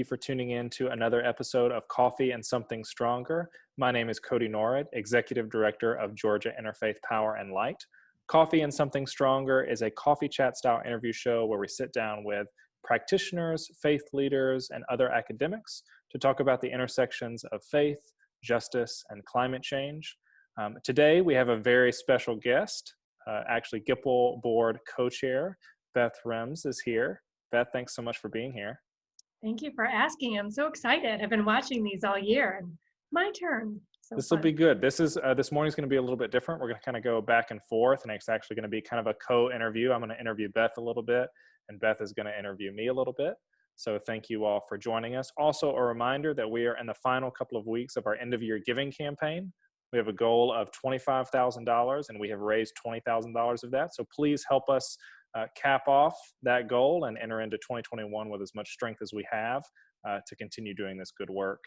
you for tuning in to another episode of Coffee and Something Stronger. My name is Cody Norrid, Executive Director of Georgia Interfaith Power and Light. Coffee and Something Stronger is a coffee chat style interview show where we sit down with practitioners, faith leaders, and other academics to talk about the intersections of faith, justice, and climate change. Today, we have a very special guest, actually GIPL Board Co-Chair, Beth Remmes is here. Beth, thanks so much for being here. Thank you for asking. I'm so excited. I've been watching these all year, and my turn. This will be good. This morning's going to be a little bit different. We're going to kind of go back and forth, and it's actually going to be kind of a co-interview. I'm going to interview Beth a little bit, and Beth is going to interview me a little bit. So thank you all for joining us. Also, a reminder that we are in the final couple of weeks of our end-of-year giving campaign. We have a goal of $25,000, and we have raised $20,000 of that. So please help us cap off that goal and enter into 2021 with as much strength as we have to continue doing this good work.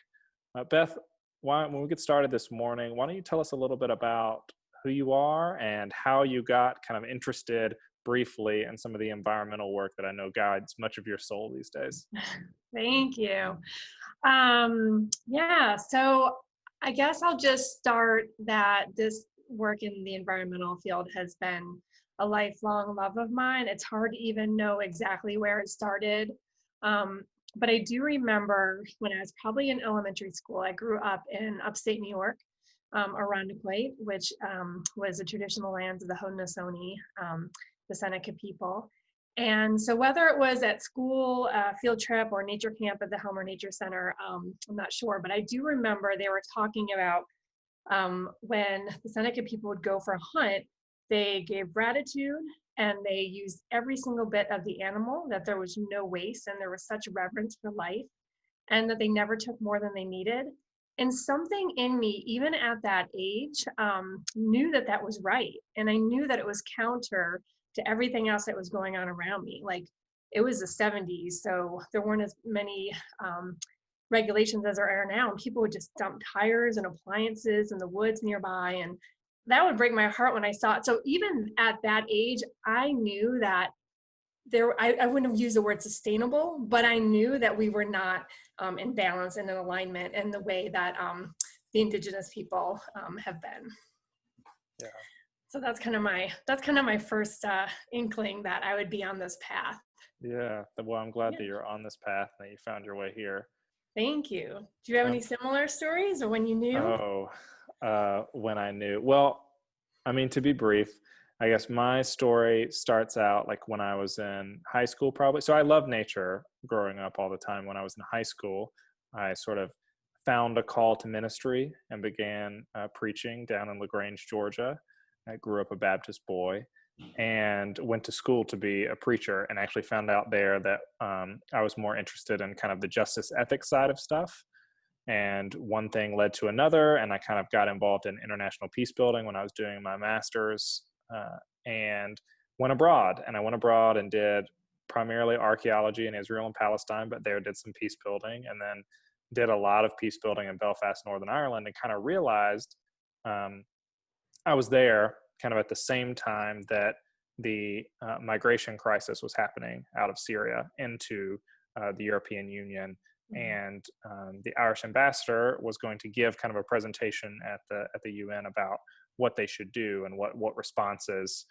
Beth, when we get started this morning, why don't you tell us a little bit about who you are and how you got kind of interested briefly in some of the environmental work that I know guides much of your soul these days. Thank you. So I guess I'll just start that this work in the environmental field has been a lifelong love of mine. It's hard to even know exactly where it started. But I do remember when I was probably in elementary school, I grew up in upstate New York, Irondequoit, which was the traditional lands of the Haudenosaunee, the Seneca people. And so whether it was at school, field trip, or nature camp at the Helmer Nature Center, I'm not sure, but I do remember they were talking about when the Seneca people would go for a hunt, they gave gratitude and they used every single bit of the animal, that there was no waste and there was such reverence for life, and that they never took more than they needed. And something in me, even at that age, knew that that was right. And I knew that it was counter to everything else that was going on around me. Like, it was the 70s, so there weren't as many regulations as there are now. And people would just dump tires and appliances in the woods nearby. And that would break my heart when I saw it. So even at that age, I knew that I wouldn't have used the word sustainable, but I knew that we were not in balance and in alignment in the way that the indigenous people have been. Yeah. So that's kind of my first inkling that I would be on this path. Yeah. Well, I'm glad that you're on this path and that you found your way here. Thank you. Do you have any similar stories, or when you knew? When I knew. Well, I mean, to be brief, I guess my story starts out like when I was in high school, probably. So I loved nature growing up all the time. When I was in high school, I sort of found a call to ministry and began preaching down in LaGrange, Georgia. I grew up a Baptist boy and went to school to be a preacher, and actually found out there that I was more interested in kind of the justice ethics side of stuff. And one thing led to another, and I kind of got involved in international peace building when I was doing my master's, and went abroad. And I went abroad and did primarily archaeology in Israel and Palestine, but there did some peace building, and then did a lot of peace building in Belfast, Northern Ireland, and kind of realized I was there kind of at the same time that the migration crisis was happening out of Syria into the European Union. And the Irish ambassador was going to give kind of a presentation at the UN about what they should do and what responses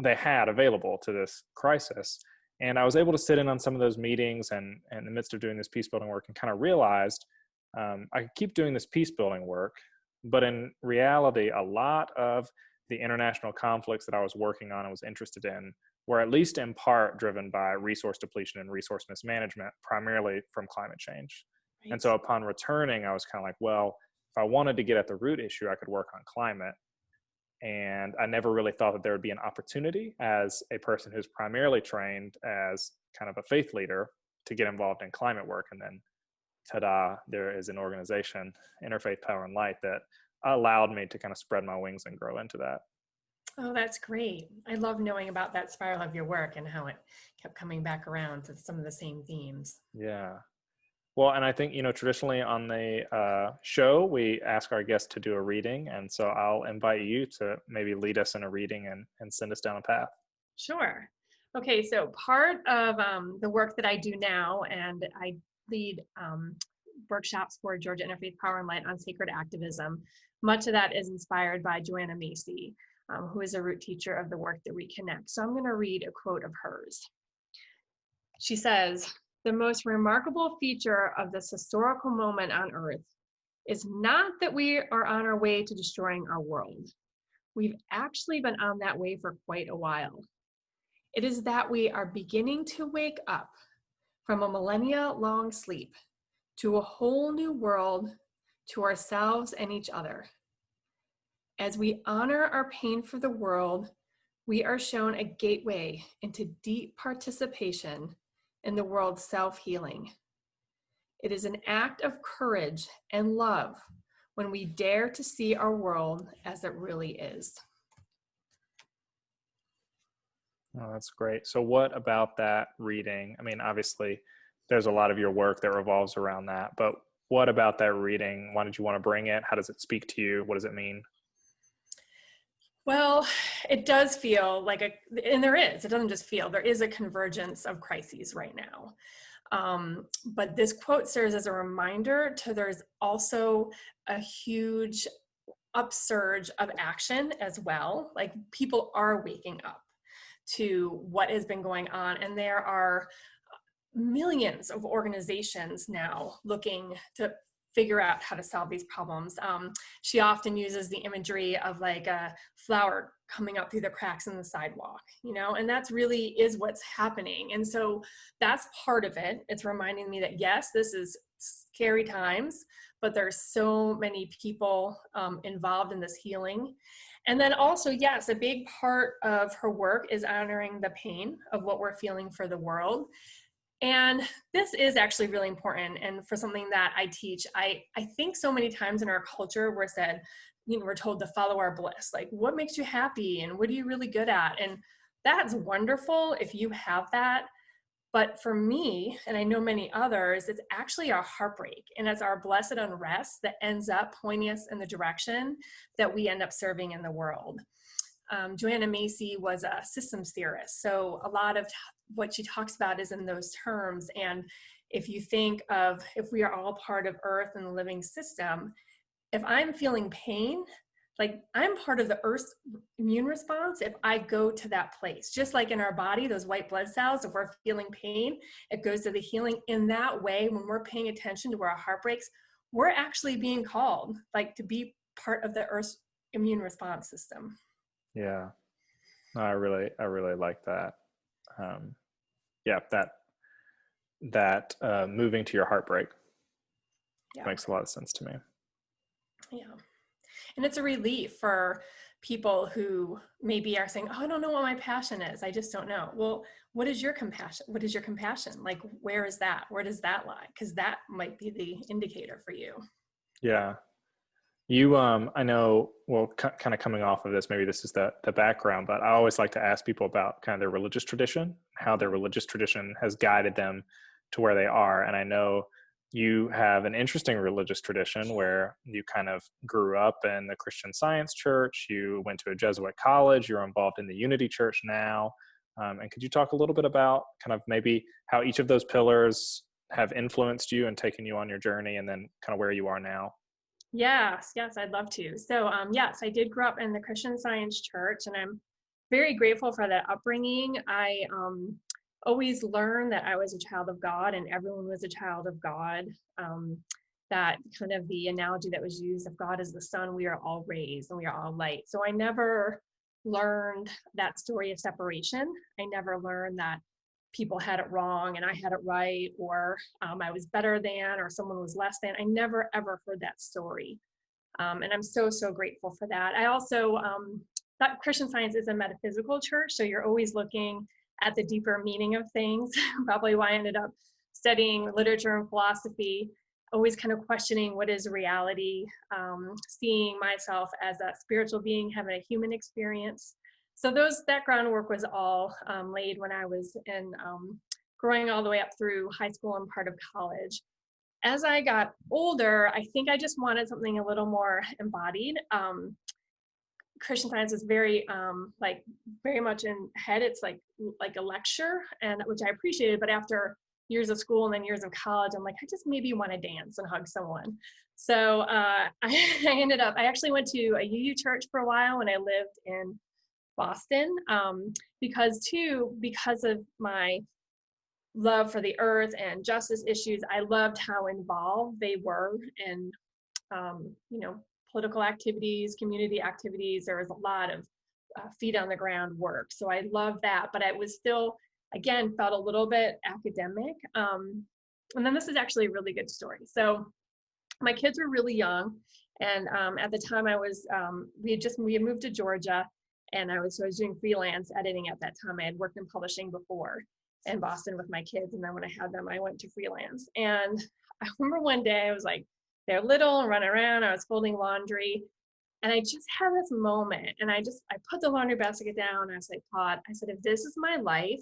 they had available to this crisis. And I was able to sit in on some of those meetings and in the midst of doing this peace building work, and kind of realized I could keep doing this peace building work, but in reality, a lot of the international conflicts that I was working on and was interested in were at least in part driven by resource depletion and resource mismanagement, primarily from climate change. Right. And so upon returning, I was kind of like, well, if I wanted to get at the root issue, I could work on climate. And I never really thought that there would be an opportunity as a person who's primarily trained as kind of a faith leader to get involved in climate work. And then, ta-da, there is an organization, Interfaith Power and Light, that allowed me to kind of spread my wings and grow into that. Oh, that's great. I love knowing about that spiral of your work and how it kept coming back around to some of the same themes. Yeah. Well, and I think, traditionally on the show, we ask our guests to do a reading. And so I'll invite you to maybe lead us in a reading and send us down a path. Sure. Okay, so part of the work that I do now, and I lead workshops for Georgia Interfaith Power and Light on sacred activism. Much of that is inspired by Joanna Macy, who is a root teacher of the work that we connect. So I'm going to read a quote of hers. She says, "The most remarkable feature of this historical moment on earth is not that we are on our way to destroying our world. We've actually been on that way for quite a while. It is that we are beginning to wake up from a millennia-long sleep to a whole new world, to ourselves and each other. As we honor our pain for the world, we are shown a gateway into deep participation in the world's self-healing. It is an act of courage and love when we dare to see our world as it really is." Oh, that's great. So what about that reading? I mean, obviously there's a lot of your work that revolves around that, but what about that reading? Why did you want to bring it? How does it speak to you? What does it mean? Well, it does feel like and it doesn't just feel, there is a convergence of crises right now. But this quote serves as a reminder to there's also a huge upsurge of action as well. Like, people are waking up to what has been going on, and there are millions of organizations now looking to figure out how to solve these problems. She often uses the imagery of like a flower coming up through the cracks in the sidewalk, and that's really is what's happening. And so that's part of it. It's reminding me that yes, this is scary times, but there's so many people involved in this healing. And then also, yes, a big part of her work is honoring the pain of what we're feeling for the world. And this is actually really important. And for something that I teach, I think so many times in our culture we're told to follow our bliss. Like, what makes you happy and what are you really good at? And that's wonderful if you have that. But for me, and I know many others, it's actually our heartbreak and it's our blessed unrest that ends up pointing us in the direction that we end up serving in the world. Joanna Macy was a systems theorist, so a lot of what she talks about is in those terms. And if you think of, if we are all part of Earth and the living system, if I'm feeling pain, like, I'm part of the Earth's immune response if I go to that place. Just like in our body, those white blood cells, if we're feeling pain, it goes to the healing. In that way, when we're paying attention to where our heart breaks, we're actually being called, like, to be part of the Earth's immune response system. Yeah, I really like that. Yeah, that moving to your heartbreak makes a lot of sense to me. Yeah. And it's a relief for people who maybe are saying, "Oh, I don't know what my passion is. I just don't know." Well, what is your compassion? What is your compassion? Like, where is that? Where does that lie? Because that might be the indicator for you. Yeah. You, I know, well, kind of coming off of this, maybe this is the background, but I always like to ask people about kind of their religious tradition, how their religious tradition has guided them to where they are. And I know you have an interesting religious tradition where you kind of grew up in the Christian Science Church, you went to a Jesuit college, you're involved in the Unity Church now. And could you talk a little bit about kind of maybe how each of those pillars have influenced you and taken you on your journey, and then kind of where you are now? Yes, I'd love to. So, yes, I did grow up in the Christian Science Church, and I'm very grateful for that upbringing. I always learned that I was a child of God and everyone was a child of God. That kind of the analogy that was used, if God is the sun, we are all rays and we are all light. So I never learned that story of separation. I never learned that people had it wrong and I had it right, or I was better than, or someone was less than. I never ever heard that story. And I'm so grateful for that. I also thought Christian Science is a metaphysical church, so you're always looking at the deeper meaning of things. Probably why I ended up studying literature and philosophy, always kind of questioning what is reality, seeing myself as a spiritual being having a human experience. So that groundwork was all laid when I was in growing all the way up through high school and part of college. As I got older, I think I just wanted something a little more embodied. Christian Science is very very much in head. It's like a lecture, and which I appreciated. But after years of school and then years of college, I'm like, I just maybe want to dance and hug someone. So I actually went to a UU church for a while when I lived in Boston, because of my love for the earth and justice issues, I loved how involved they were in, political activities, community activities. There was a lot of feet on the ground work. So I loved that, but I was still, again, felt a little bit academic. And then this is actually a really good story. So my kids were really young. And at the time we had moved to Georgia, and I was doing freelance editing at that time. I had worked in publishing before in Boston with my kids. And then when I had them, I went to freelance. And I remember one day I was like, they're little and running around. I was folding laundry. And I just had this moment, and I put the laundry basket down. And I was like, Todd, I said, if this is my life,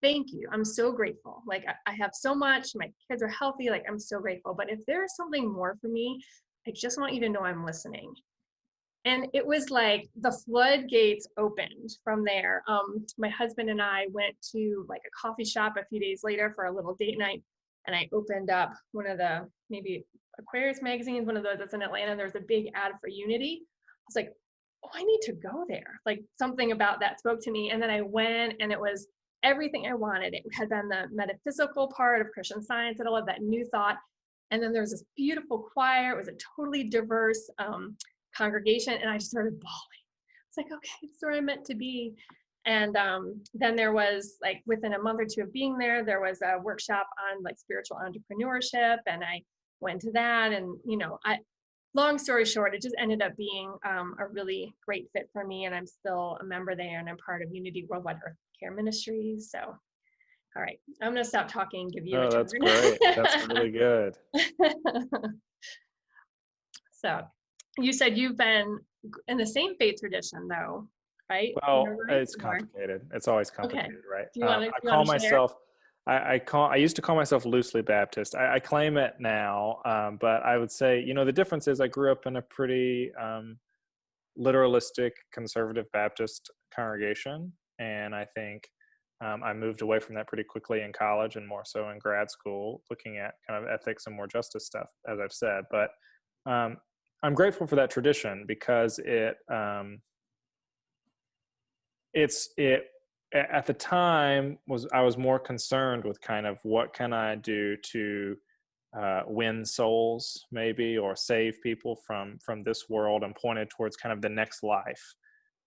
thank you. I'm so grateful. Like I have so much, my kids are healthy. Like I'm so grateful. But if there is something more for me, I just want you to know I'm listening. And it was like the floodgates opened from there. My husband and I went to like a coffee shop a few days later for a little date night. And I opened up one of the maybe Aquarius magazines, one of those that's in Atlanta. There's a big ad for Unity. I was like, oh, I need to go there. Like something about that spoke to me. And then I went, and it was everything I wanted. It had been the metaphysical part of Christian Science and all of that new thought. And then there was this beautiful choir. It was a totally diverse congregation. And I just started bawling. It's like, okay, it's where I'm meant to be. And then there was, like, within a month or two of being there, there was a workshop on like spiritual entrepreneurship. And I went to that. And, long story short, it just ended up being a really great fit for me. And I'm still a member there, and I'm part of Unity Worldwide Earth Care Ministries. So, all right, I'm going to stop talking and give you a Oh, turn. that's great. That's really good. So you said you've been in the same faith tradition, though, right? Well, Right? it's complicated. It's always Okay. complicated, right? Do you want to I call share? myself, I used to call myself loosely Baptist. I claim it now, but I would say, the difference is I grew up in a pretty literalistic conservative Baptist congregation. And I think I moved away from that pretty quickly in college, and more so in grad school, looking at kind of ethics and more justice stuff, as I've said. But I'm grateful for that tradition, because it at the time I was more concerned with kind of what can I do to win souls, maybe, or save people from this world, and pointed towards kind of the next life.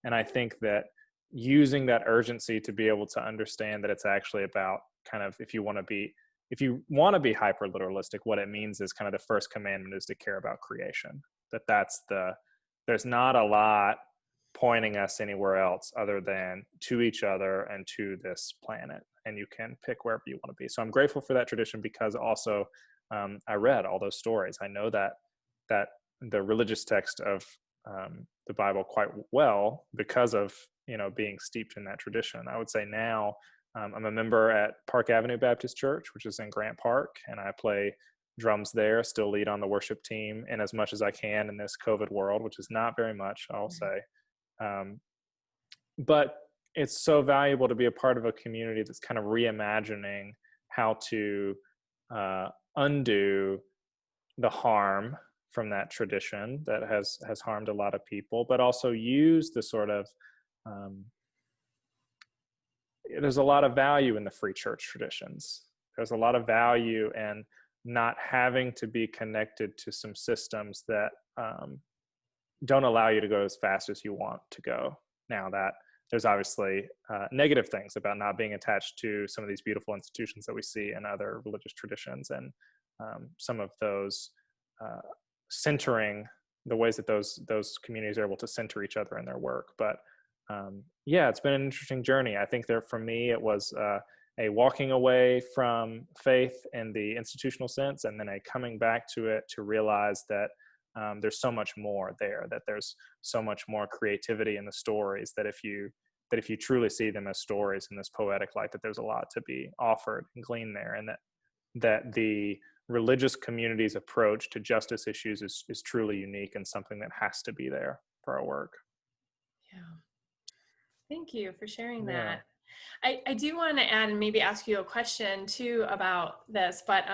And I think that using that urgency to be able to understand that it's actually about kind of, if you want to be hyper literalistic, what it means is kind of the first commandment is to care about creation. There's not a lot pointing us anywhere else other than to each other and to this planet, and you can pick wherever you want to be. So I'm grateful for that tradition, because also I read all those stories. I know that the religious text of the Bible quite well, because of being steeped in that tradition. I would say now I'm a member at Park Avenue Baptist Church, which is in Grant Park, and I play drums there, still lead on the worship team in as much as I can in this COVID world, which is not very much, I'll say. But it's so valuable to be a part of a community that's kind of reimagining how to undo the harm from that tradition that has harmed a lot of people, but also use the sort of there's a lot of value in the free church traditions. There's a lot of value in not having to be connected to some systems that don't allow you to go as fast as you want to go. Now, that there's obviously negative things about not being attached to some of these beautiful institutions that we see in other religious traditions, and some of those centering the ways that those communities are able to center each other in their work. But yeah, it's been an interesting journey. I think for me, it was a walking away from faith in the institutional sense, and then a coming back to it to realize that there's so much more there, that there's so much more creativity in the stories, that if you truly see them as stories in this poetic light, that there's a lot to be offered and gleaned there, and that the religious community's approach to justice issues is truly unique and something that has to be there for our work. Yeah. Thank you for sharing Yeah. that. I do want to add and maybe ask you a question too about this, but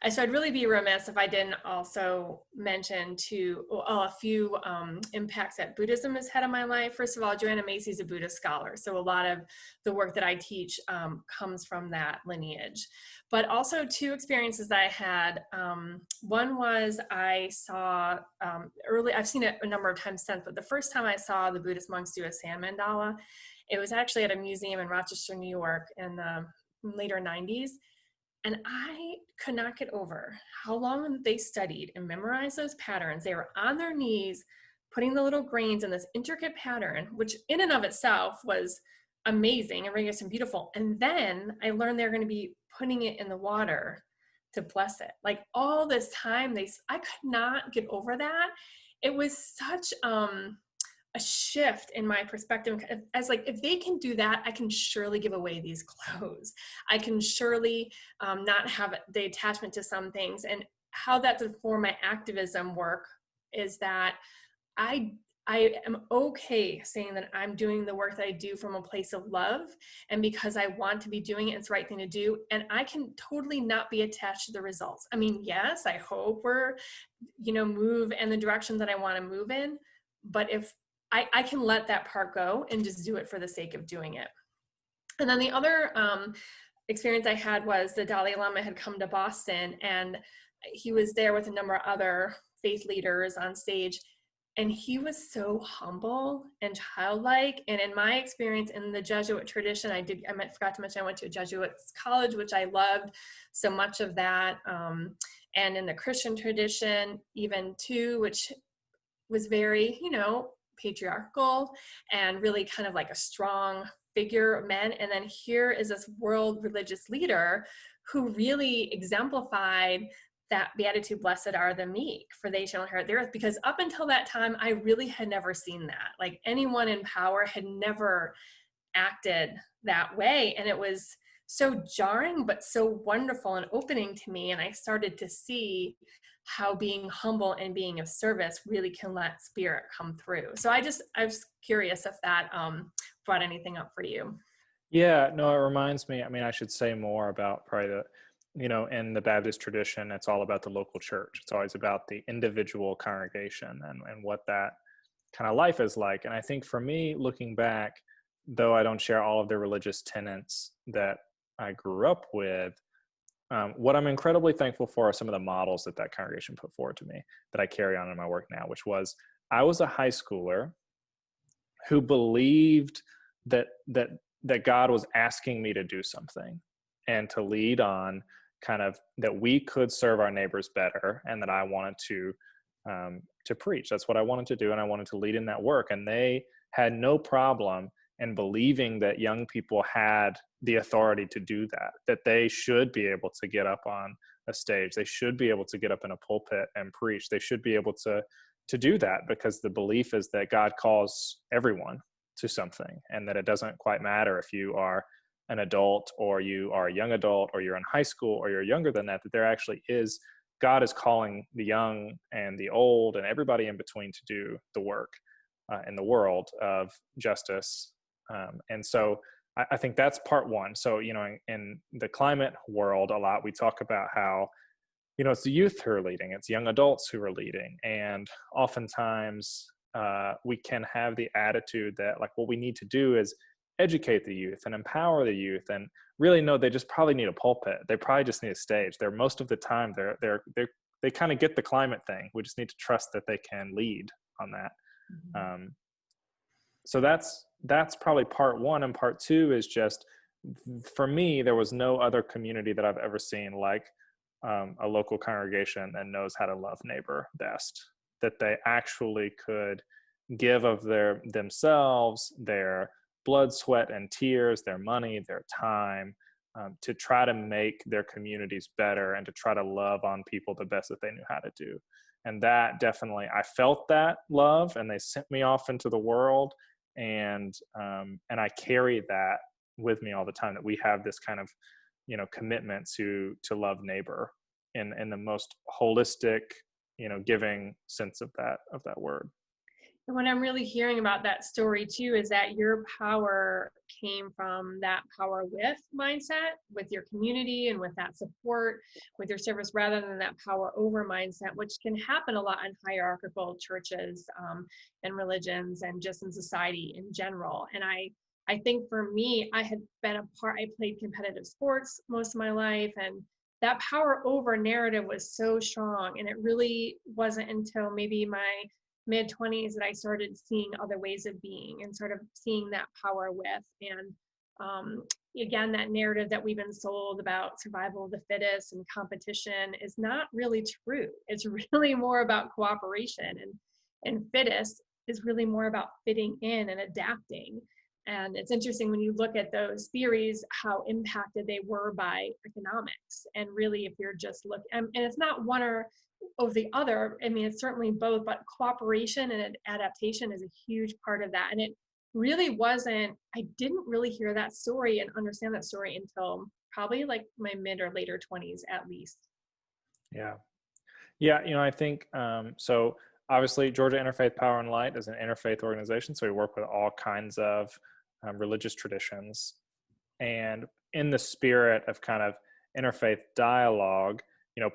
so I'd really be remiss if I didn't also mention a few impacts that Buddhism has had on my life. First of all, Joanna Macy's a Buddhist scholar, so a lot of the work that I teach comes from that lineage. But also two experiences that I had. One was I saw I've seen it a number of times since, but the first time I saw the Buddhist monks do a sand mandala, it was actually at a museum in Rochester, New York in the later 90s. And I could not get over how long they studied and memorized those patterns. They were on their knees, putting the little grains in this intricate pattern, which in and of itself was amazing and rigorous and beautiful. And then I learned they're going to be putting it in the water to bless it. Like all this time, I could not get over that. It was such a shift in my perspective as like, if they can do that, I can surely give away these clothes. I can surely not have the attachment to some things. And how that's informed my activism work is that I I am okay saying that I'm doing the work that I do from a place of love and because I want to be doing it, it's the right thing to do. And I can totally not be attached to the results. I mean, yes, I hope we're, move in the direction that I want to move in. But if I can let that part go and just do it for the sake of doing it. And then the other experience I had was the Dalai Lama had come to Boston and he was there with a number of other faith leaders on stage. And he was so humble and childlike. And in my experience in the Jesuit tradition, forgot to mention I went to a Jesuit college, which I loved so much of that. And in the Christian tradition, even too, which was very, patriarchal and really kind of like a strong figure of men. And then here is this world religious leader who really exemplified that beatitude, blessed are the meek, for they shall inherit the earth. Because up until that time, I really had never seen that. Like anyone in power had never acted that way. And it was so jarring, but so wonderful and opening to me. And I started to see how being humble and being of service really can let spirit come through. So I was curious if that brought anything up for you. Yeah, no, it reminds me. I mean, I should say more about probably in the Baptist tradition, it's all about the local church. It's always about the individual congregation and what that kind of life is like. And I think for me, looking back, though I don't share all of the religious tenets that I grew up with, what I'm incredibly thankful for are some of the models that congregation put forward to me that I carry on in my work now, which was I was a high schooler who believed that God was asking me to do something and to lead on kind of that we could serve our neighbors better, and that I wanted to preach. That's what I wanted to do, and I wanted to lead in that work. And they had no problem in believing that young people had the authority to do that, that they should be able to get up on a stage, they should be able to get up in a pulpit and preach, they should be able to do that, because the belief is that God calls everyone to something, and that it doesn't quite matter if you are an adult or you are a young adult or you're in high school or you're younger than that, that there actually is, God is calling the young and the old and everybody in between to do the work in the world of justice. And so I think that's part one. So, in the climate world, a lot, we talk about how, it's the youth who are leading, it's young adults who are leading. And oftentimes we can have the attitude that like what we need to do is educate the youth and empower the youth, and really no, they just probably need a pulpit. They probably just need a stage. They're most of the time they kind of get the climate thing. We just need to trust that they can lead on that. Mm-hmm. So that's probably part one. And part two is just, for me, there was no other community that I've ever seen like a local congregation that knows how to love neighbor best, that they actually could give of themselves, their blood, sweat, and tears, their money, their time, to try to make their communities better and to try to love on people the best that they knew how to do. And that definitely, I felt that love, and they sent me off into the world, and I carry that with me all the time, that we have this kind of commitment to love neighbor in the most holistic giving sense of that word. And what I'm really hearing about that story too is that your power came from that power with mindset, with your community and with that support, with your service, rather than that power over mindset, which can happen a lot in hierarchical churches and religions and just in society in general. And I think for me, I played competitive sports most of my life, and that power over narrative was so strong. And it really wasn't until maybe my mid 20s that I started seeing other ways of being and sort of seeing that power with. And again, that narrative that we've been sold about survival of the fittest and competition is not really true. It's really more about cooperation, and fittest is really more about fitting in and adapting. And it's interesting when you look at those theories, how impacted they were by economics. And really, if you're just looking, and it's not one or of the other, I mean, it's certainly both, but cooperation and adaptation is a huge part of that. And it really wasn't, I didn't really hear that story and understand that story until probably like my mid or later 20s at least. Yeah. Yeah. I think, so obviously Georgia Interfaith Power and Light is an interfaith organization. So we work with all kinds of religious traditions. And in the spirit of kind of interfaith dialogue,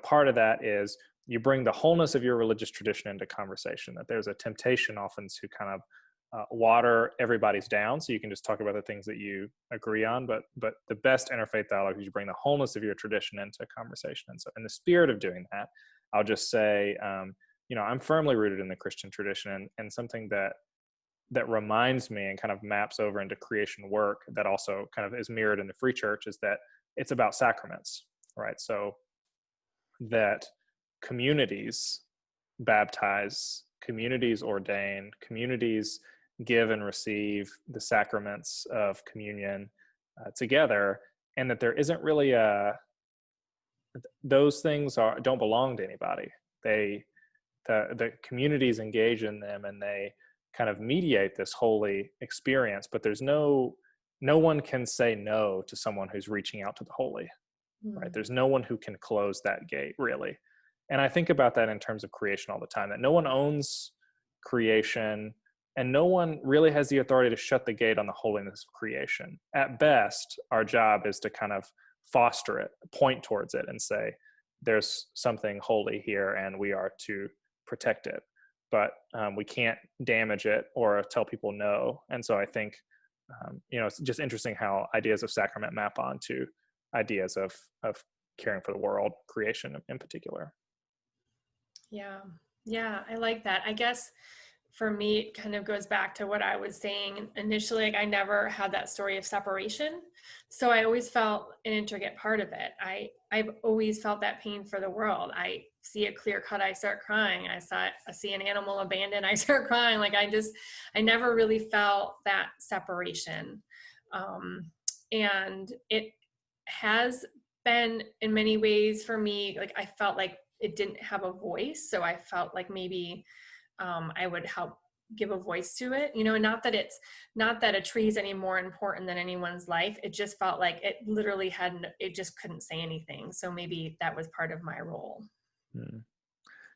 part of that is you bring the wholeness of your religious tradition into conversation, that there's a temptation often to kind of water everybody's down, so you can just talk about the things that you agree on, but the best interfaith dialogue is you bring the wholeness of your tradition into conversation. And so in the spirit of doing that, I'll just say, I'm firmly rooted in the Christian tradition, and something that reminds me and kind of maps over into creation work that also kind of is mirrored in the free church is that it's about sacraments, right? So that communities baptize, communities ordain, communities give and receive the sacraments of communion together, and that there isn't really those things don't belong to anybody. The communities engage in them, and they kind of mediate this holy experience, but there's no one can say no to someone who's reaching out to the holy, right? There's no one who can close that gate, really. And I think about that in terms of creation all the time, that no one owns creation, and no one really has the authority to shut the gate on the holiness of creation. At best, our job is to kind of foster it, point towards it, and say, there's something holy here, and we are to protect it. But we can't damage it or tell people no. And so I think, it's just interesting how ideas of sacrament map onto ideas of caring for the world, creation in particular. Yeah, I like that. I guess for me, it kind of goes back to what I was saying initially. Like, I never had that story of separation. So I always felt an intricate part of it. I've always felt that pain for the world. I see it clear cut, I start crying. I see an animal abandoned, I start crying. Like, I never really felt that separation. And it has been in many ways for me, like, I felt like it didn't have a voice. So I felt like maybe I would help give a voice to it, and not that a tree is any more important than anyone's life. It just felt like it literally it just couldn't say anything. So maybe that was part of my role.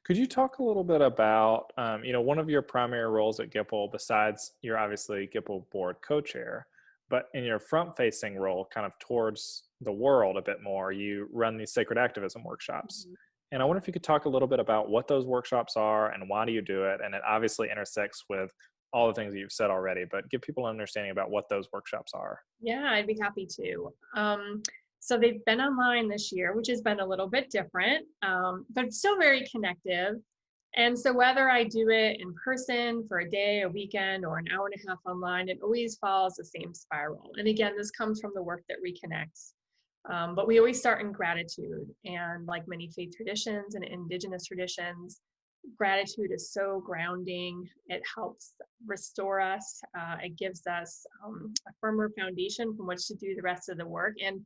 Could you talk a little bit about, one of your primary roles at GIPL, besides you're obviously GIPL board co-chair, but in your front-facing role, kind of towards the world a bit more, you run these sacred activism workshops. Mm-hmm. And I wonder if you could talk a little bit about what those workshops are and why do you do it? And it obviously intersects with all the things that you've said already, but give people an understanding about what those workshops are. Yeah, I'd be happy to. So they've been online this year, which has been a little bit different, but still very connective. And so whether I do it in person for a day, a weekend, or an hour and a half online, it always follows the same spiral. And again, this comes from the work that reconnects. But we always start in gratitude, and like many faith traditions and indigenous traditions, gratitude is so grounding. It helps restore us. It gives us a firmer foundation from which to do the rest of the work. And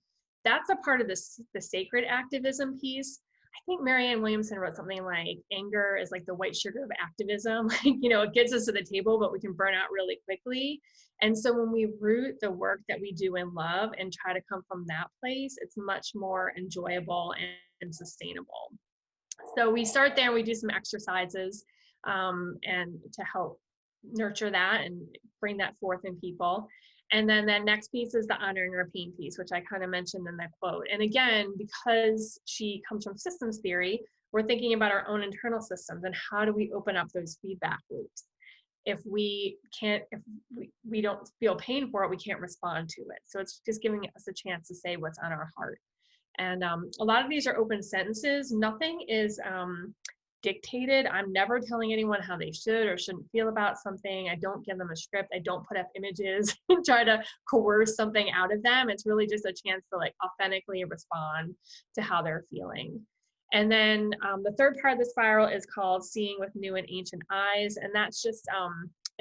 that's a part of the sacred activism piece. I think Marianne Williamson wrote something like, anger is like the white sugar of activism. It gets us to the table, but we can burn out really quickly. And so when we root the work that we do in love and try to come from that place, it's much more enjoyable and sustainable. So we start there, we do some exercises and to help nurture that and bring that forth in people. And then that next piece is the honoring our pain piece, which I kind of mentioned in that quote. And again, because she comes from systems theory, we're thinking about our own internal systems and how do we open up those feedback loops. If we can't, if we don't feel pain for it, we can't respond to it. So it's just giving us a chance to say what's on our heart. And a lot of these are open sentences. Nothing is dictated. I'm never telling anyone how they should or shouldn't feel about something. I don't give them a script. I don't put up images and try to coerce something out of them. It's really just a chance to like authentically respond to how they're feeling. And then the third part of the spiral is called seeing with new and ancient eyes. And that's just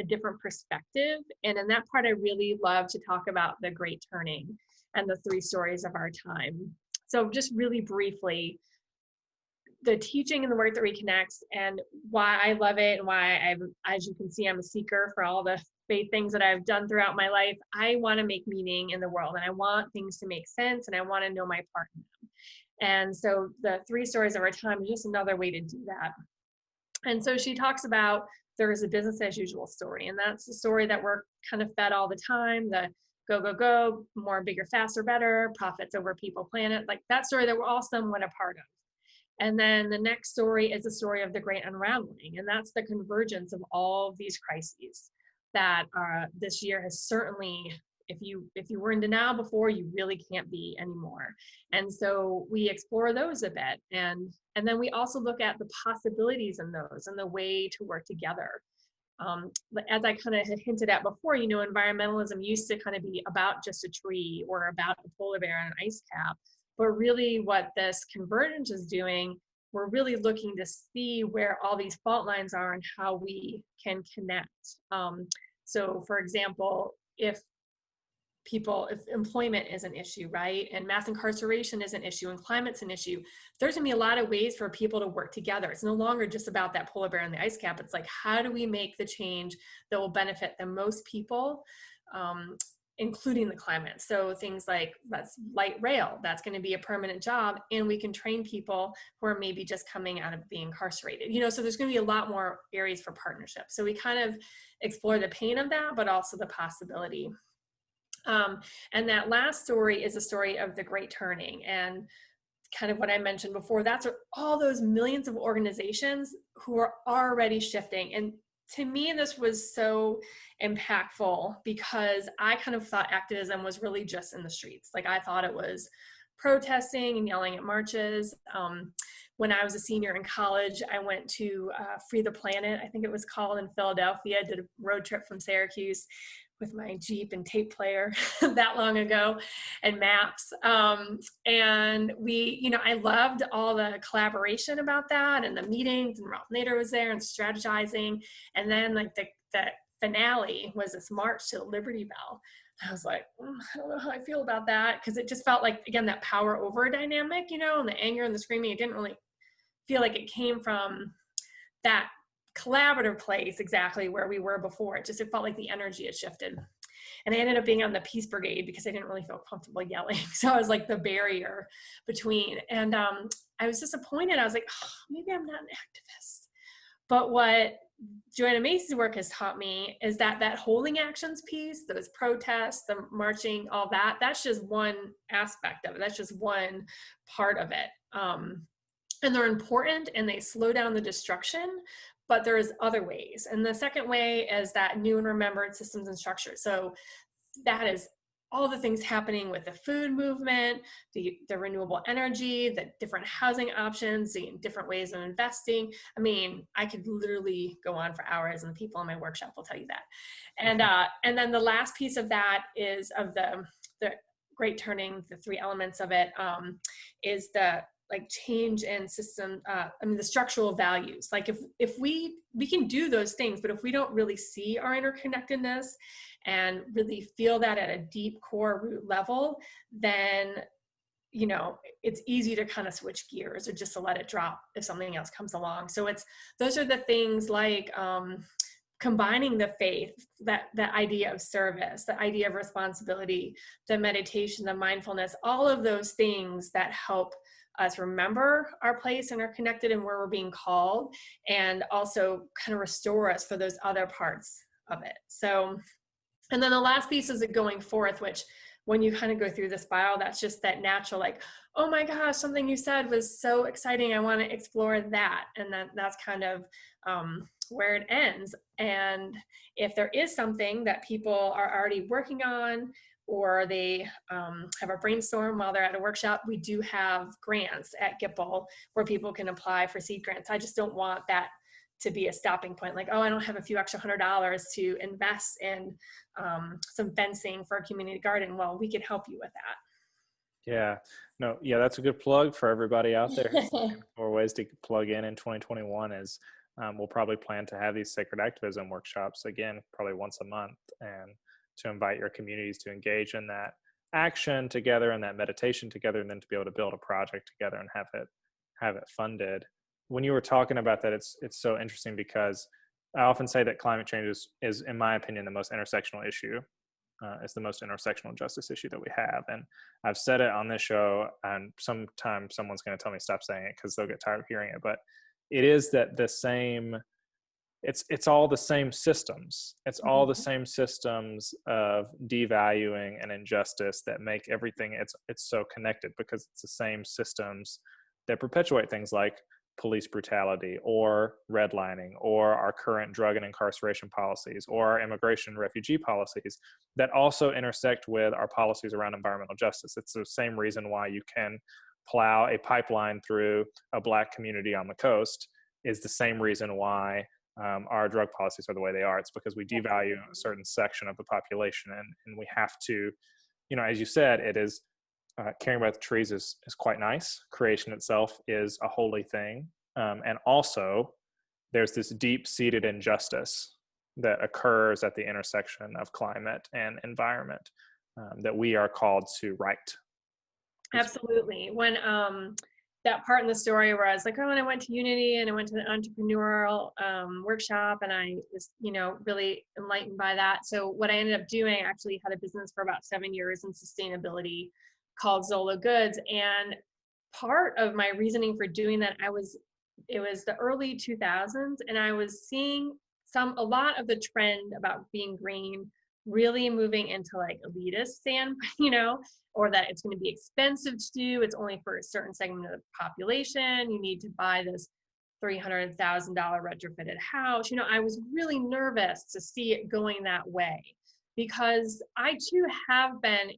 a different perspective. And in that part, I really love to talk about the great turning and the three stories of our time. So just really briefly, the teaching and the work that reconnects and why I love it and why as you can see, I'm a seeker for all the faith things that I've done throughout my life. I want to make meaning in the world and I want things to make sense and I want to know my part in them. And so the three stories of our time is just another way to do that. And so she talks about there is a business as usual story. And that's the story that we're kind of fed all the time, the go, go, go, more, bigger, faster, better, profits over people, planet, like that story that we're all somewhat a part of. And then the next story is the story of the great unraveling. And that's the convergence of all of these crises that this year has certainly, if you were in denial before, you really can't be anymore. And so we explore those a bit. And then we also look at the possibilities in those and the way to work together. As I kind of had hinted at before, you know, environmentalism used to kind of be about just a tree or about a polar bear and an ice cap. But really what this convergence is doing, we're really looking to see where all these fault lines are and how we can connect. So for example, if employment is an issue, right? And mass incarceration is an issue and climate's an issue, there's gonna be a lot of ways for people to work together. It's no longer just about that polar bear and the ice cap. It's like, how do we make the change that will benefit the most people, including the climate? So things like that's light rail, that's going to be a permanent job, and we can train people who are maybe just coming out of being incarcerated, you know, so there's going to be a lot more areas for partnership. So we kind of explore the pain of that, but also the possibility. And that last story is a story of the great turning, and kind of what I mentioned before, that's all those millions of organizations who are already shifting. And to me, this was so impactful because I kind of thought activism was really just in the streets. Like I thought it was protesting and yelling at marches. When I was a senior in college, I went to Free the Planet, I think it was called, in Philadelphia. I did a road trip from Syracuse with my Jeep and tape player that long ago and maps. And we, you know, I loved all the collaboration about that and the meetings, and Ralph Nader was there and strategizing. And then like the finale was this march to the Liberty Bell. I was like, I don't know how I feel about that, because it just felt like, again, that power over dynamic, you know, and the anger and the screaming, it didn't really feel like it came from that collaborative place exactly where we were before. It felt like the energy had shifted. And I ended up being on the Peace Brigade because I didn't really feel comfortable yelling. So I was like the barrier between. And I was disappointed. I was like, oh, maybe I'm not an activist. But what Joanna Macy's work has taught me is that holding actions piece, those protests, the marching, all that, that's just one aspect of it. That's just one part of it. And they're important and they slow down the destruction, but there's other ways. And the second way is that new and remembered systems and structures. So that is all the things happening with the food movement, the renewable energy, the different housing options, the different ways of investing. I mean, I could literally go on for hours, and the people in my workshop will tell you that. And then the last piece of that is of the great turning, the three elements of it, is the like change in system, the structural values. Like if we can do those things, but if we don't really see our interconnectedness and really feel that at a deep core root level, then, you know, it's easy to kind of switch gears or just to let it drop if something else comes along. So those are the things like combining the faith, that idea of service, the idea of responsibility, the meditation, the mindfulness, all of those things that help us remember our place and are connected and where we're being called, and also kind of restore us for those other parts of it. So, and then the last piece is the going forth, which when you kind of go through this bio, that's just that natural, like, oh my gosh, something you said was so exciting. I want to explore that. And that's kind of where it ends. And if there is something that people are already working on, or they have a brainstorm while they're at a workshop, we do have grants at GIPL where people can apply for seed grants. I just don't want that to be a stopping point, like, oh, I don't have a few extra $100 to invest in some fencing for a community garden. Well, we can help you with Yeah, no, yeah, that's a good plug for everybody out there. that. More ways to plug in 2021 is we'll probably plan to have these sacred activism workshops again, probably once a month, and to invite your communities to engage in that action together and that meditation together, and then to be able to build a project together and have it funded. When you were talking about that, it's so interesting because I often say that climate change is in my opinion, the most intersectional issue. It's the most intersectional justice issue that we have. And I've said it on this show, and sometimes someone's going to tell me stop saying it because they'll get tired of hearing it. But it is that the same, it's all the same systems. It's all the same systems of devaluing and injustice that make everything, it's so connected because it's the same systems that perpetuate things like police brutality or redlining or our current drug and incarceration policies or our immigration and refugee policies that also intersect with our policies around environmental justice. It's the same reason why you can plow a pipeline through a Black community on the coast, is the same reason why our drug policies are the way they are. It's because we devalue a certain section of the population, and we have to, as you said, it is caring about the trees is quite nice. Creation itself is a holy thing. And also, there's this deep-seated injustice that occurs at the intersection of climate and environment that we are called to right. Absolutely. When that part in the story where I was like, oh, and I went to Unity and I went to the entrepreneurial workshop, and I was, really enlightened by that. So what I ended up doing, I actually had a business for about 7 years in sustainability called Zola Goods. And part of my reasoning for doing that, it was the early 2000s, and I was seeing a lot of the trend about being green really moving into like elitist stand, or that it's going to be expensive to do. It's only for a certain segment of the population. You need to buy this $300,000 retrofitted house. I was really nervous to see it going that way, because I too have been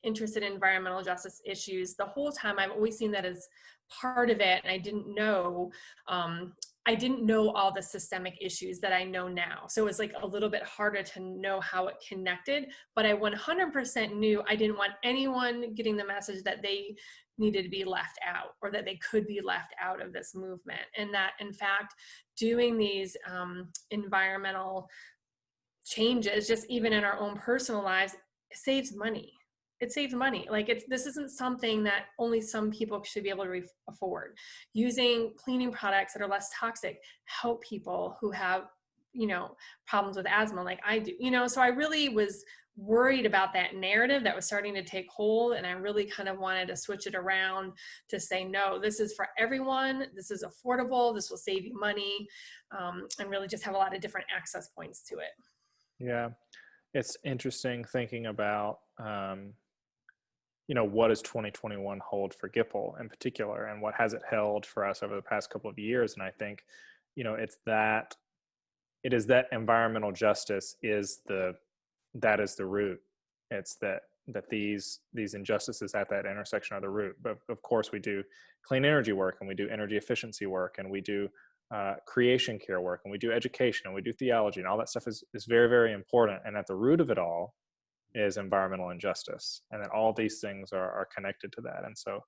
interested in environmental justice issues the whole time. I've always seen that as part of it, and I didn't know all the systemic issues that I know now. So it was like a little bit harder to know how it connected, but I 100% knew I didn't want anyone getting the message that they needed to be left out, or that they could be left out of this movement. And that, in fact, doing these environmental changes, just even in our own personal lives, saves money. It saves money. Like, this isn't something that only some people should be able to afford. Using cleaning products that are less toxic help people who have, problems with asthma like I do. So I really was worried about that narrative that was starting to take hold, and I really kind of wanted to switch it around to say, no, this is for everyone. This is affordable. This will save you money, and really just have a lot of different access points to it. Yeah, it's interesting thinking about what does 2021 hold for GIPL in particular, and what has it held for us over the past couple of years. And I think it is that environmental justice is the root. It's that these injustices at that intersection are the root. But of course, we do clean energy work, and we do energy efficiency work, and we do creation care work, and we do education, and we do theology, and all that stuff is very, very important. And at the root of it all is environmental injustice, and that all these things are connected to that. And so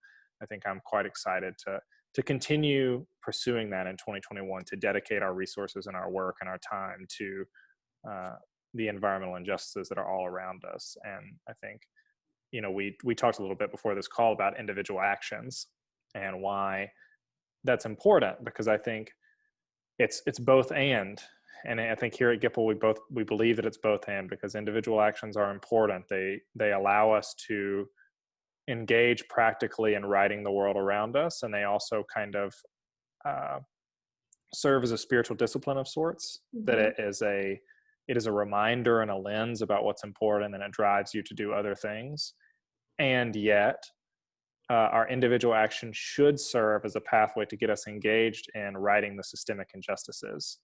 I think I'm quite excited to continue pursuing that in 2021, to dedicate our resources and our work and our time to the environmental injustices that are all around us. And I think, we talked a little bit before this call about individual actions and why that's important, because I think it's both and I think here at GIPL we believe that it's both and, because individual actions are important. They allow us to engage practically in writing the world around us, and they also kind of serve as a spiritual discipline of sorts. Mm-hmm. That it is It is a reminder and a lens about what's important, and it drives you to do other things. And yet, our individual action should serve as a pathway to get us engaged in righting the systemic injustices.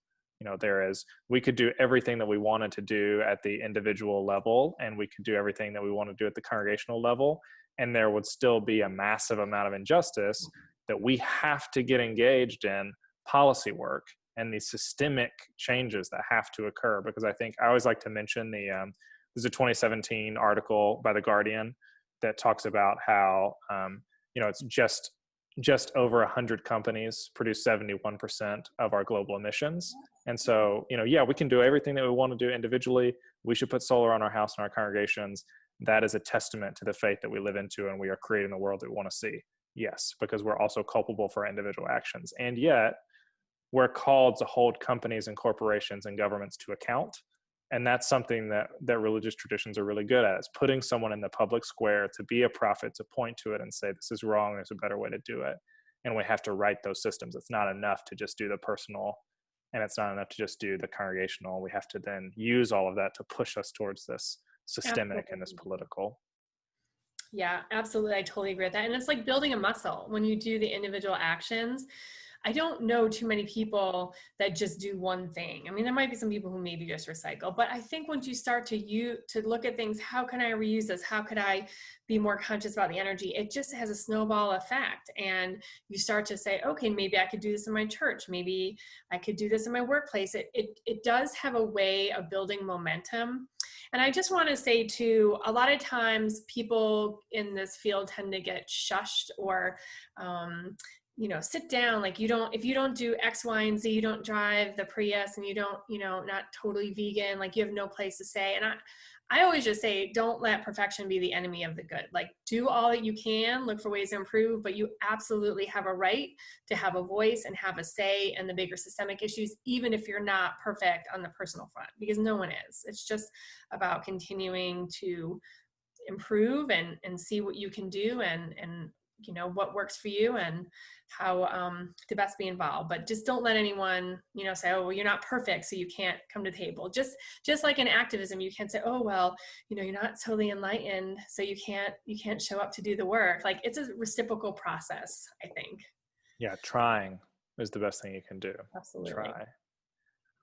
We could do everything that we wanted to do at the individual level, and we could do everything that we want to do at the congregational level, and there would still be a massive amount of injustice that we have to get engaged in policy work and the systemic changes that have to occur. Because I think I always like to mention there's a 2017 article by The Guardian that talks about how it's just over 100 companies produce 71% of our global emissions. And so, we can do everything that we want to do individually. We should put solar on our house and our congregations. That is a testament to the faith that we live into, and we are creating the world that we want to see. Yes, because we're also culpable for our individual actions. And yet, we're called to hold companies and corporations and governments to account. And that's something that religious traditions are really good at, is putting someone in the public square to be a prophet, to point to it and say, this is wrong, there's a better way to do it. And we have to right those systems. It's not enough to just do the personal, and it's not enough to just do the congregational. We have to then use all of that to push us towards this systemic and this political. Yeah, absolutely. I totally agree with that. And it's like building a muscle. When you do the individual actions, I don't know too many people that just do one thing. I mean, there might be some people who maybe just recycle, but I think once you start to look at things, how can I reuse this? How could I be more conscious about the energy? It just has a snowball effect. And you start to say, okay, maybe I could do this in my church. Maybe I could do this in my workplace. It does have a way of building momentum. And I just want to say too, a lot of times people in this field tend to get shushed or, sit down, like if you don't do X, Y, and Z, you don't drive the Prius, and you don't, not totally vegan, like you have no place to say. And I always just say, don't let perfection be the enemy of the good. Like, do all that you can, look for ways to improve, but you absolutely have a right to have a voice and have a say in the bigger systemic issues, even if you're not perfect on the personal front, because no one is. It's just about continuing to improve and see what you can do and what works for you and how to best be involved. But just don't let anyone say, oh well, you're not perfect, so you can't come to the table. Just like in activism, you can't say, oh well, you're not totally enlightened, so you can't show up to do the work. Like, it's a reciprocal process, I think. Yeah, trying is the best thing you can do. Absolutely. Try.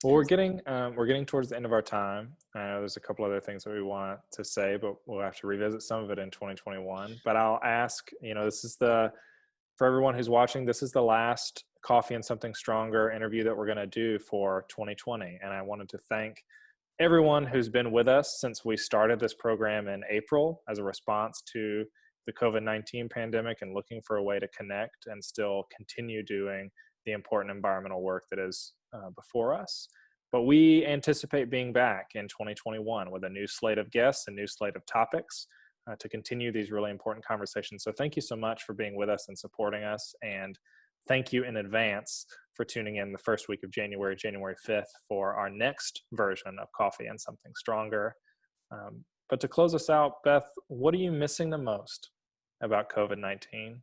Well, we're getting towards the end of our time. There's a couple other things that we want to say, but we'll have to revisit some of it in 2021. But I'll ask, for everyone who's watching, this is the last Coffee and Something Stronger interview that we're going to do for 2020. And I wanted to thank everyone who's been with us since we started this program in April as a response to the COVID-19 pandemic, and looking for a way to connect and still continue doing the important environmental work that is before us. But we anticipate being back in 2021 with a new slate of guests, a new slate of topics to continue these really important conversations. So thank you so much for being with us and supporting us. And thank you in advance for tuning in the first week of January 5th, for our next version of Coffee and Something Stronger. But to close us out, Beth, what are you missing the most about COVID-19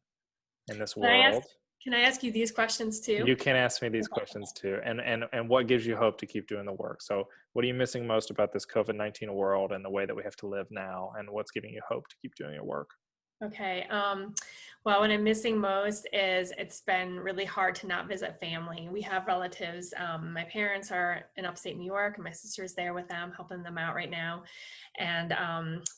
in this world? Can I ask you these questions too? You can ask me these questions too. And what gives you hope to keep doing the work? So what are you missing most about this COVID-19 world and the way that we have to live now? And what's giving you hope to keep doing your work? Okay. Well, what I'm missing most is it's been really hard to not visit family. We have relatives. My parents are in upstate New York, and my sister's there with them, helping them out right now. And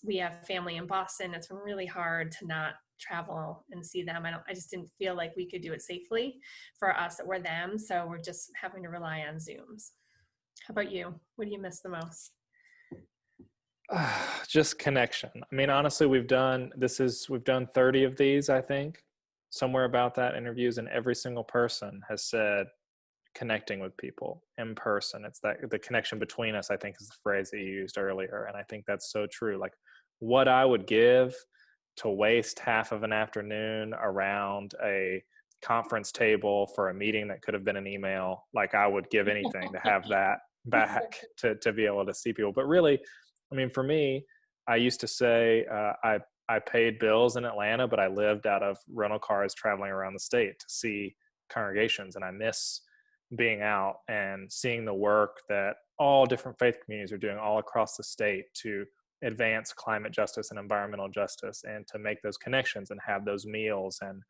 we have family in Boston. It's been really hard to not travel and see them. I just didn't feel like we could do it safely for us or them. So we're just having to rely on Zooms. How about you? What do you miss the most? Just connection. I mean, honestly, we've done 30 of these, I think, somewhere about that, interviews, and every single person has said connecting with people in person. It's that the connection between us, I think, is the phrase that you used earlier. And I think that's so true. Like, what I would give to waste half of an afternoon around a conference table for a meeting that could have been an email, like I would give anything to have that back to be able to see people. But really, I mean, for me, I used to say I paid bills in Atlanta, but I lived out of rental cars traveling around the state to see congregations. And I miss being out and seeing the work that all different faith communities are doing all across the state to advance climate justice and environmental justice, and to make those connections and have those meals and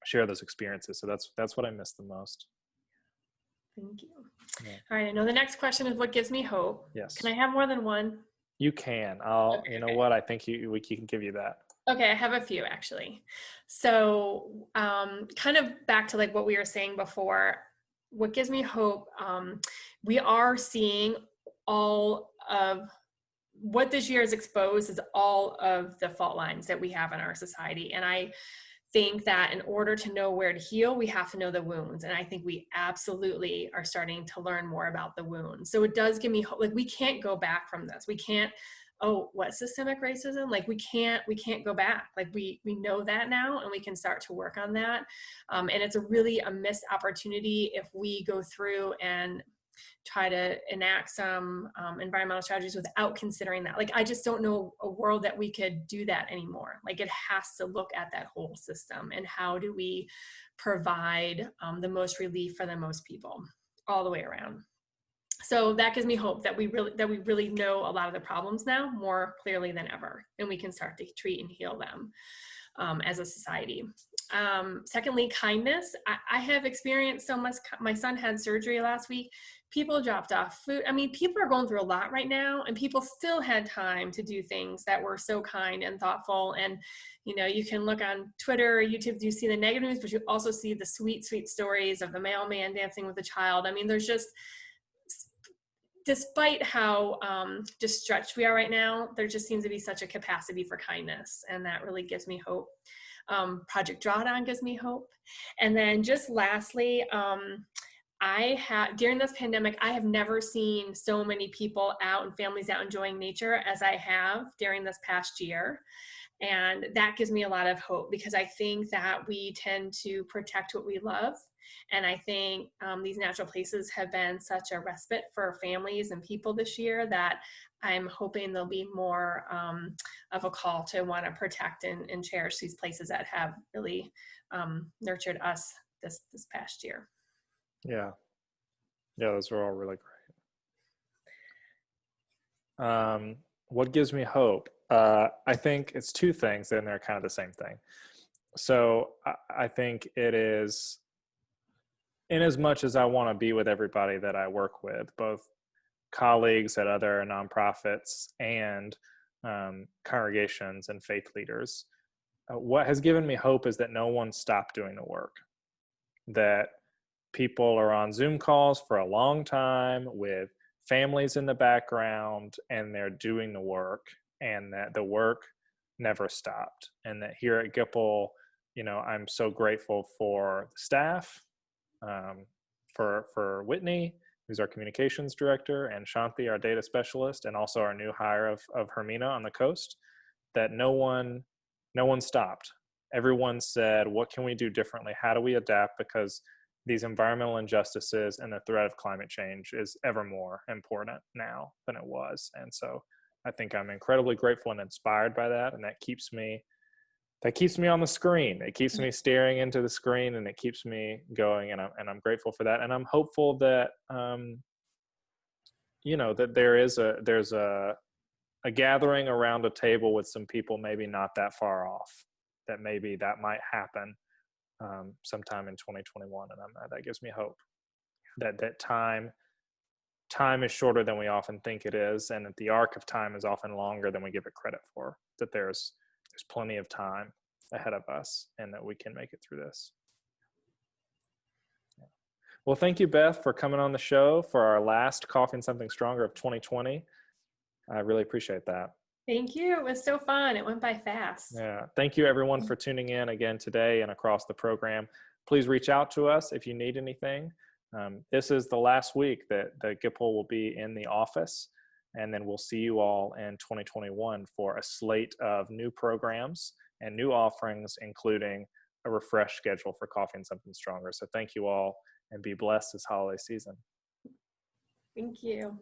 share those experiences. So that's what I miss the most. Thank you. Yeah. All right. I know the next question is what gives me hope. Yes. Can I have more than one? You can. You know Okay. what? I think we can give you that. Okay, I have a few actually. So, kind of back to like what we were saying before, what gives me hope, we are seeing all of what this year has exposed is all of the fault lines that we have in our society. And I think that in order to know where to heal, we have to know the wounds. And I think we absolutely are starting to learn more about the wounds. So it does give me hope. Like, we can't go back from this. We can't, oh, what systemic racism? Like, we can't go back. Like, we know that now, and we can start to work on that. And it's a missed opportunity if we go through and try to enact some environmental strategies without considering that. Like, I just don't know a world that we could do that anymore. Like, it has to look at that whole system, and how do we provide the most relief for the most people all the way around. So that gives me hope that we really know a lot of the problems now more clearly than ever, and we can start to treat and heal them as a society. Secondly, kindness. I have experienced so much. My son had surgery last week. People dropped off food. I mean, people are going through a lot right now, and people still had time to do things that were so kind and thoughtful. And, you can look on Twitter or YouTube, you see the negative news, but you also see the sweet, sweet stories of the mailman dancing with a child. I mean, there's just, despite how just stretched we are right now, there just seems to be such a capacity for kindness, and that really gives me hope. Project Drawdown gives me hope. And then just lastly, during this pandemic, I have never seen so many people out and families out enjoying nature as I have during this past year. And that gives me a lot of hope, because I think that we tend to protect what we love. And I think these natural places have been such a respite for families and people this year that I'm hoping there'll be more of a call to want to protect and cherish these places that have really nurtured us this past year. Yeah, those are all really great. What gives me hope? I think it's two things, and they're kind of the same thing. So I think it is, in as much as I want to be with everybody that I work with, both colleagues at other nonprofits and congregations and faith leaders, what has given me hope is that no one stopped doing the work. That people are on Zoom calls for a long time with families in the background, and they're doing the work, and that the work never stopped. And that here at Gipple, I'm so grateful for the staff, for Whitney, who's our communications director, and Shanti, our data specialist, and also our new hire of Hermina on the coast, that no one stopped. Everyone said, what can we do differently? How do we adapt? Because these environmental injustices and the threat of climate change is ever more important now than it was. And so I think I'm incredibly grateful and inspired by that. And that keeps me on the screen. It keeps me staring into the screen, and it keeps me going. And I'm grateful for that. And I'm hopeful that, that there's a gathering around a table with some people maybe not that far off, that maybe that might happen sometime in 2021. And that gives me hope that time is shorter than we often think it is, and that the arc of time is often longer than we give it credit for, that there's plenty of time ahead of us, and that we can make it through this. Yeah. Well, thank you, Beth, for coming on the show for our last Coffee and Something Stronger of 2020. I really appreciate that. Thank you. It was so fun. It went by fast. Yeah. Thank you, everyone, for tuning in again today and across the program. Please reach out to us if you need anything. This is the last week that Gipple will be in the office, and then we'll see you all in 2021 for a slate of new programs and new offerings, including a refreshed schedule for Coffee and Something Stronger. So thank you all, and be blessed this holiday season. Thank you.